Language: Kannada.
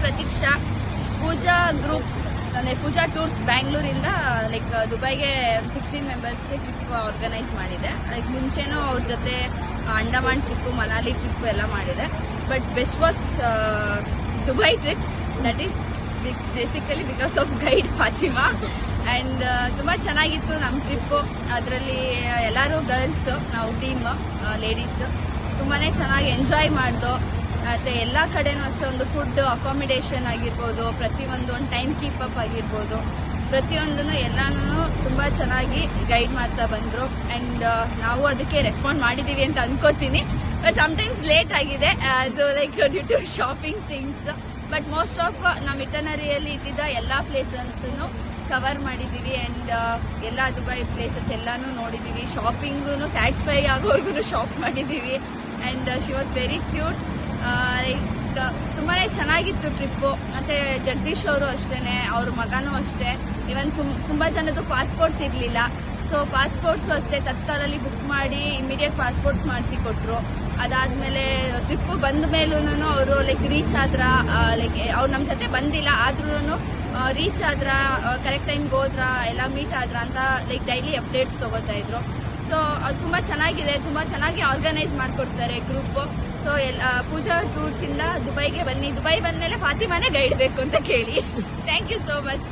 ಪ್ರತೀಕ್ಷಾ. ಪೂಜಾ ಗ್ರೂಪ್ಸ್ ಅಂದರೆ ಪೂಜಾ ಟೂರ್ಸ್ ಬ್ಯಾಂಗ್ಳೂರಿಂದ ಲೈಕ್ ದುಬೈಗೆ 16 ಮೆಂಬರ್ಸ್ಗೆ ಟ್ರಿಪ್ ಆರ್ಗನೈಸ್ ಮಾಡಿದೆ. ಲೈಕ್ ಮುಂಚೆನೂ ಅವ್ರ ಜೊತೆ ಅಂಡಮಾನ್ ಟ್ರಿಪ್ಪು, ಮನಾಲಿ ಟ್ರಿಪ್ಪು ಎಲ್ಲ ಮಾಡಿದೆ. But best was Dubai trip. That is basically because of guide Fatima. And ತುಂಬ ಚೆನ್ನಾಗಿತ್ತು ನಮ್ಮ ಟ್ರಿಪ್ಪು. ಅದರಲ್ಲಿ ಎಲ್ಲರೂ ಗರ್ಲ್ಸ್, ನಾವು ಟೀಮ್ ಲೇಡೀಸ್ ತುಂಬಾ ಚೆನ್ನಾಗಿ ಎಂಜಾಯ್ ಮಾಡ್ದು. ಮತ್ತು ಎಲ್ಲ ಕಡೆನೂ ಅಷ್ಟೇ ಒಂದು ಫುಡ್ ಅಕಾಮಿಡೇಷನ್ ಆಗಿರ್ಬೋದು, ಪ್ರತಿಯೊಂದು ಒಂದು ಟೈಮ್ ಕೀಪ್ ಅಪ್ ಆಗಿರ್ಬೋದು, ಪ್ರತಿಯೊಂದನ್ನು ಎಲ್ಲಾನು ತುಂಬ ಚೆನ್ನಾಗಿ ಗೈಡ್ ಮಾಡ್ತಾ ಬಂದರು. ಆ್ಯಂಡ್ ನಾವು ಅದಕ್ಕೆ ರೆಸ್ಪಾಂಡ್ ಮಾಡಿದ್ದೀವಿ ಅಂತ ಅನ್ಕೋತೀನಿ. ಬಟ್ ಸಮ್ಟೈಮ್ಸ್ ಲೇಟ್ ಆಗಿದೆ, ಅದು like due to shopping things. But most of ನಮ್ಮ ಇಟನರಿಯಲ್ಲಿ ಇದ್ದಿದ್ದ ಎಲ್ಲ ಪ್ಲೇಸಸ್ನು ಕವರ್ ಮಾಡಿದ್ದೀವಿ. ಆ್ಯಂಡ್ ಎಲ್ಲ ದುಬೈ ಪ್ಲೇಸಸ್ ಎಲ್ಲಾನು ನೋಡಿದ್ದೀವಿ. ಶಾಪಿಂಗೂ ಸ್ಯಾಟಿಸ್ಫೈ ಆಗೋರ್ಗು ಶಾಪ್ ಮಾಡಿದ್ದೀವಿ. And she was very cute. Like ತುಂಬಾ ಚೆನ್ನಾಗಿತ್ತು ಟ್ರಿಪ್ಪು. ಮತ್ತು ಜಗದೀಶ್ ಅವರು ಅಷ್ಟೇ, ಅವ್ರ ಮಗನೂ ಅಷ್ಟೇ. ಇವನ್ ತುಂಬ ಜನದ್ದು ಪಾಸ್ಪೋರ್ಟ್ಸ್ ಇರಲಿಲ್ಲ. ಸೊ ಪಾಸ್ಪೋರ್ಟ್ಸು ಅಷ್ಟೇ ತತ್ಕಾಲಲ್ಲಿ ಬುಕ್ ಮಾಡಿ ಇಮಿಡಿಯೇಟ್ ಪಾಸ್ಪೋರ್ಟ್ಸ್ ಮಾಡಿಸಿ ಕೊಟ್ಟರು. ಅದಾದಮೇಲೆ ಟ್ರಿಪ್ಪು ಬಂದ ಮೇಲೂ ಅವರು ಲೈಕ್ ರೀಚ್ ಆದ್ರ, ಲೈಕ್ ಅವ್ರು ನಮ್ಮ ಜೊತೆ ಬಂದಿಲ್ಲ ಆದ್ರೂ ರೀಚ್ ಆದ್ರ, ಕರೆಕ್ಟ್ ಟೈಮ್ಗೆ ಹೋದ್ರ, ಎಲ್ಲ ಮೀಟ್ ಆದ್ರ ಅಂತ ಲೈಕ್ ಡೈಲಿ ಅಪ್ಡೇಟ್ಸ್ ತಗೋತಾ ಇದ್ರು. ಸೊ ಅದು ತುಂಬ ಚೆನ್ನಾಗಿದೆ, ತುಂಬ ಚೆನ್ನಾಗಿ ಆರ್ಗನೈಸ್ ಮಾಡಿಕೊಡ್ತಾರೆ ಗ್ರೂಪ್. ಸೊ ಪೂಜಾ ಟೂರ್ಸಿಂದ ದುಬೈಗೆ ಬನ್ನಿ. ದುಬೈ ಬಂದಮೇಲೆ ಫಾತಿಮಾನೇ ಗೈಡ್ ಬೇಕು ಅಂತ ಕೇಳಿ. Thank you so much.